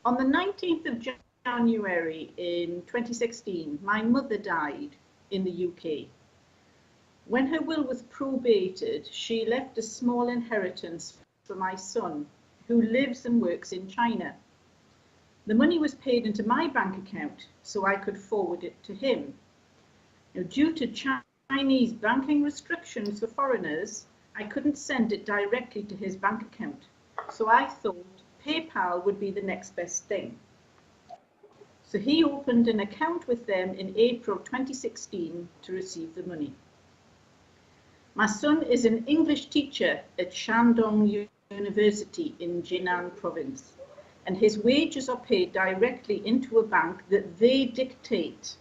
On the 19th of January in 2016, my mother died in the UK. When her will was probated, she left a small inheritance for my son, who lives and works in China. The money was paid into my bank account so I could forward it to him. Now, due to Chinese banking restrictions for foreigners, I couldn't send it directly to his bank account, so I thought PayPal would be the next best thing. So he opened an account with them in April 2016 to receive the money. My son is an English teacher at Shandong University in Jinan province, and his wages are paid directly into a bank that they dictate.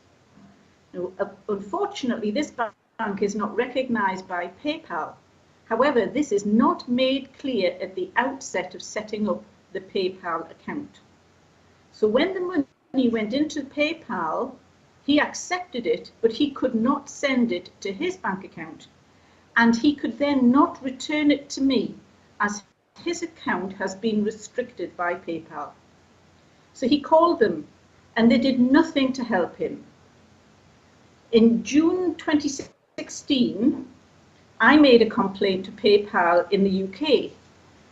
Now, unfortunately, this bank is not recognized by PayPal. However, this is not made clear at the outset of setting up the PayPal account. So when the money went into PayPal, he accepted it, but he could not send it to his bank account, and he could then not return it to me as his account has been restricted by PayPal. So he called them and they did nothing to help him. In June 2016, I made a complaint to PayPal in the UK,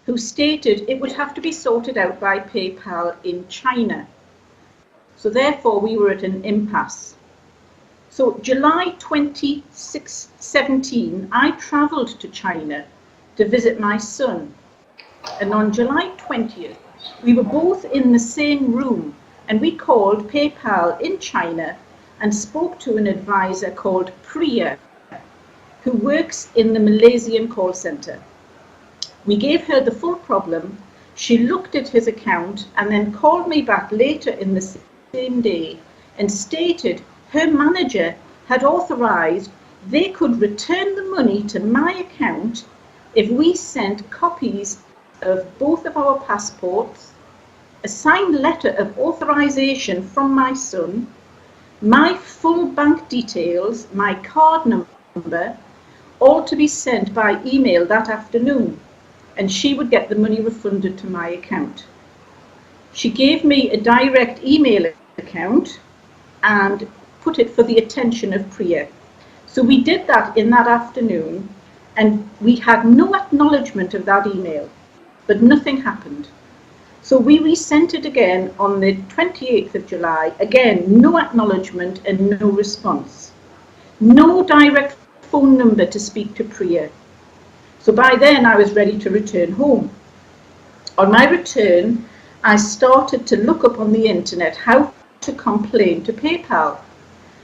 who stated it would have to be sorted out by PayPal in China. So therefore we were at an impasse. So July 2017, I travelled to China to visit my son. And on July 20th, we were both in the same room, and we called PayPal in China and spoke to an advisor called Priya, who works in the Malaysian call centre. We gave her the full problem. She looked at his account and then called me back later in the same day and stated her manager had authorised they could return the money to my account if we sent copies of both of our passports, a signed letter of authorisation from my son, my full bank details, my card number, all to be sent by email that afternoon, and she would get the money refunded to my account. She gave me a direct email account and put it for the attention of Priya. So we did that in that afternoon, and we had no acknowledgement of that email, but nothing happened. So we resent it again on the 28th of July, again no acknowledgement and no response. No direct phone number to speak to Priya. So by then I was ready to return home. On my return, I started to look up on the internet how to complain to PayPal.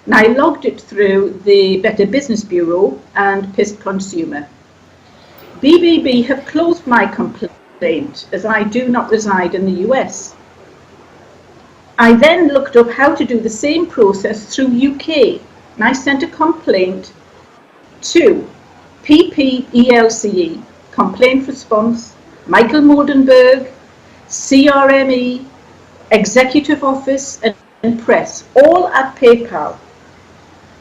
And I logged it through the Better Business Bureau and PIST Consumer. BBB have closed my complaint as I do not reside in the US. I then looked up how to do the same process through UK, and I sent a complaint to PPELCE, Complaint Response, Michael Moldenberg, CRME, Executive Office and Press, all at PayPal.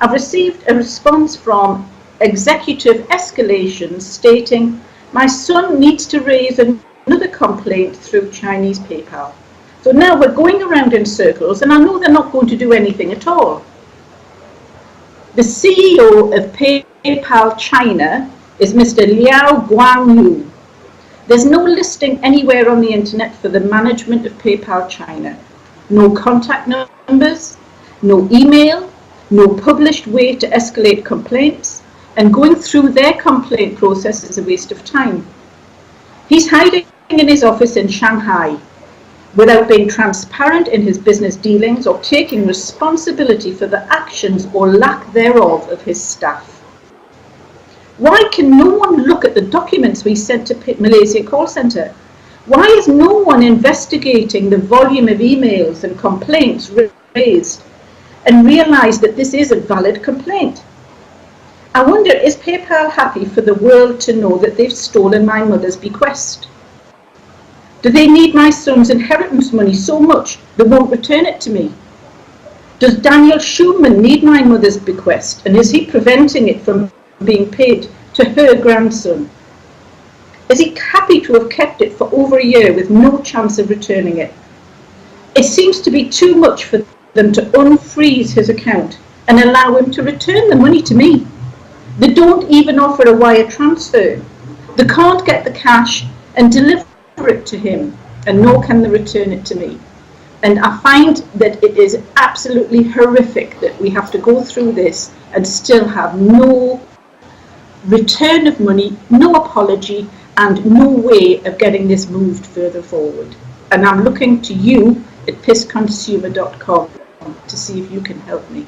I've received a response from Executive Escalation stating my son needs to raise another complaint through Chinese PayPal. So now we're going around in circles, and I know they're not going to do anything at all. The CEO of PayPal China is Mr. Liao Guangyu. There's no listing anywhere on the internet for the management of PayPal China. No contact numbers, no email, no published way to escalate complaints, and going through their complaint process is a waste of time. He's hiding in his office in Shanghai without being transparent in his business dealings or taking responsibility for the actions or lack thereof of his staff. Why can no one look at the documents we sent to Malaysia call centre? Why is no one investigating the volume of emails and complaints raised and realise that this is a valid complaint? I wonder, is PayPal happy for the world to know that they've stolen my mother's bequest? Do they need my son's inheritance money so much they won't return it to me? Does Daniel Schumann need my mother's bequest, and is he preventing it from being paid to her grandson? Is he happy to have kept it for over a year with no chance of returning it? It seems to be too much for them to unfreeze his account and allow him to return the money to me. They don't even offer a wire transfer. They can't get the cash and deliver it to him, and nor can they return it to me. And I find that it is absolutely horrific that we have to go through this and still have no return of money, no apology, and no way of getting this moved further forward. And I'm looking to you at pissconsumer.com to see if you can help me.